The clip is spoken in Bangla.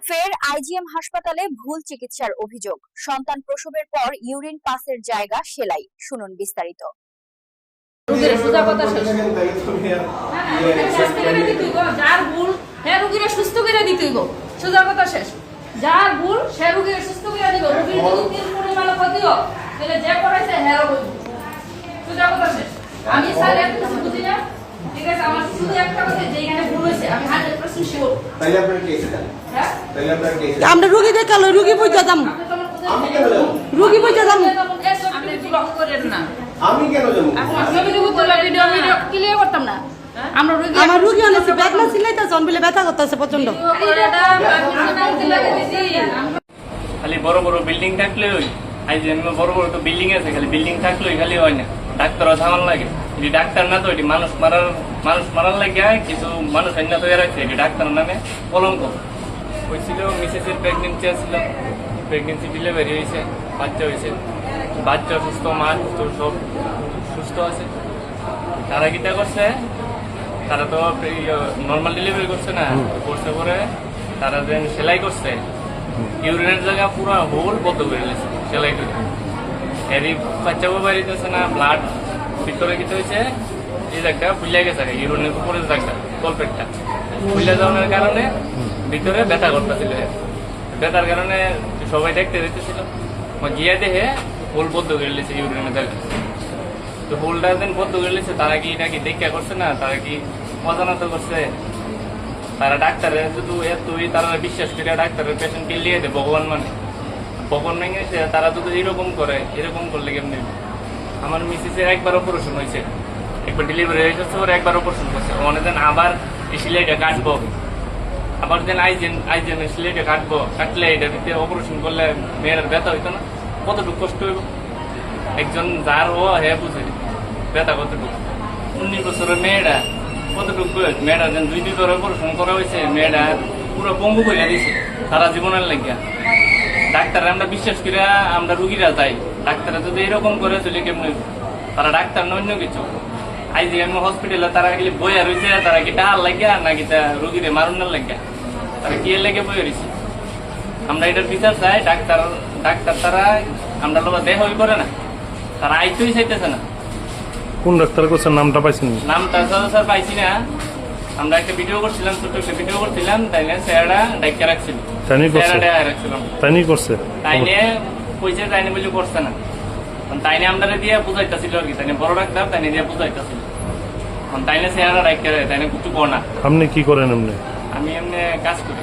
ফের আইজিএম হাসপাতালে ভুল চিকিৎসার অভিযোগ। সন্তান প্রসবের পর ইউরিন পাসের জায়গা সেলাই। শুনুন বিস্তারিত। যার ভুল হ্যাঁ রোগীরা সুস্থ করে দিতে হইব, সোজা কথা শেষ। যার ভুল সে রোগীরা সুস্থ করে দিব। রোগীর যদি তিন পরিমাণ ক্ষতিও তাহলে যে করাইছে হ্যাঁ হইব, সোজা কথা শেষ। আমি স্যার এত কিছু বুঝি না, ঠিক আছে? আমার শুধু একটা কথা, যে এখানে ভুল হয়েছে আমি 100% শিওর। তাইলে আপনার কেস দেন। হ্যাঁ তাইলে আপনার কেস আমরা রোগী দেখালো, রোগী বুঝা দাম, আমি কেন যাব? রোগী বুঝা দাম। আপনি ব্লক করেন না, আমি কেন যাব? ভিডিও ক্লিয়ার করতাম না। আমরা রোগী আমার রোগী অনেক ব্যথা সিলাইতেছে, বলে ব্যথা করতেছে প্রচন্ড। খালি বড় বড় বিল্ডিং থাকলেই আইজিএম বড় বড় তো বিল্ডিং আছে, খালি বিল্ডিং থাকলেই খালি হয় না, ডাক্তারও ঝামেলা লাগে। এটি ডাক্তার না তো, এটি মানুষ মারার লাগে কিছু মানুষ না তৈরি রাখছে, এটি ডাক্তার নামে কলঙ্ক। হয়েছিল মিসেসের প্রেগনেন্সি আসছিল, প্রেগনেন্সি ডেলিভারি হয়েছে, বাচ্চা হয়েছে, বাচ্চা সুস্থ, মা সুস্থ, সব সুস্থ আছে। তারা কিটা করছে, তারা তো নর্মাল ডেলিভারি করছে না, করছে পরে তারা যেন সেলাই করছে, ইউরিনের জায়গা পুরো হোল বদ্ধ করে দিয়েছে সেলাই করে। এরই বাচ্চাও বাড়িতেছে না, ব্লাড ভিতরে কিছু হয়েছে, এই জায়গাটা ফুলে গেছে, ইউরিনের উপরে জায়গাটা তলপেটটা ফুলে যাওয়ার কারণে ভিতরে ব্যথা করতেছিল। ব্যথার কারণে সবাই দেখতে দিতেছিল, গিয়ে দেখে হোল বদ্ধ করে দিয়েছে ইউরিনের জায়গা। তো হোলটা যেন বদ্ধ করে দিয়েছে, তারা কি নাকি দেখা করছে না, তারা কি অজানাত করছে? তারা ডাক্তারের শুধু এতই তারা বিশ্বাস করে ডাক্তারের পেশেন্টকে লিয়ে দেয় ভগবান মানে ভগবান ভেঙে। তারা যদি এরকম করে, এরকম করলে কেমনি? আমার মিসেসের একবার অপারেশন হয়েছে, একবার ডেলিভারি হয়ে যাচ্ছে, ওরা একবার অপারেশন করছে। মনে দেন আবার সিলাইটা কাটবো, আবার যেন আইজেন সিলাইটা কাটলে এটার ভিতরে অপারেশন করলে মেয়ের ব্যথা হইতো না? কতটুকু কষ্ট হইব? একজন যার ও হ্যাঁ বুঝে ব্যথা কতটুকু। 19 বছরের মেয়েটা কতটুকু, মেয়েটা যেন 2 বার অপারেশন করা হয়েছে, মেয়েটা পুরো পঙ্গু করে দিয়েছে সারা জীবনের লাগিয়া। ডাক্তার আমরা বিশ্বাস করে আমরা রুগীরা যাই, ডাক্তাররা যদি এরকম করে চলে কেমনি? তারা ডাক্তার না অন্য কিছু। আইজিএম হসপিটালে তারা গেলে বইয়া রয়েছে, তারা কি টাহার লাগিয়া নাকি তা রুগীরে মারুনের লাগিয়া, তারা কি এর লেগে বইয়া রয়েছে? আমরা এটার বিচার চাই। ডাক্তার তারা আমরা লোক দেহই করে না, তারা আইতেই চাইতেছে না। কোন ডাক্তার করছেন নামটা পাইছেন? নামটা স্যার পাইছি না। আমরা একটা ভিডিও করছিলাম, ছোট একটা ভিডিও করছিলাম, তাইলে স্যাররা ডাক্তার রাখছিল, তাই করছে, তাইলে কইছে তাইনে বলে করছে না, তাইনে আমরা দিয়ে বুঝাইতেছিল আর কি, তাইনে বড় ডাক্তার তাইনে দিয়ে বুঝাইতেছিল, তাইলে স্যাররা ডাক্তার তাইনে কিছু কর না। আপনি কি করেন? আমি এমনি কাজ করি।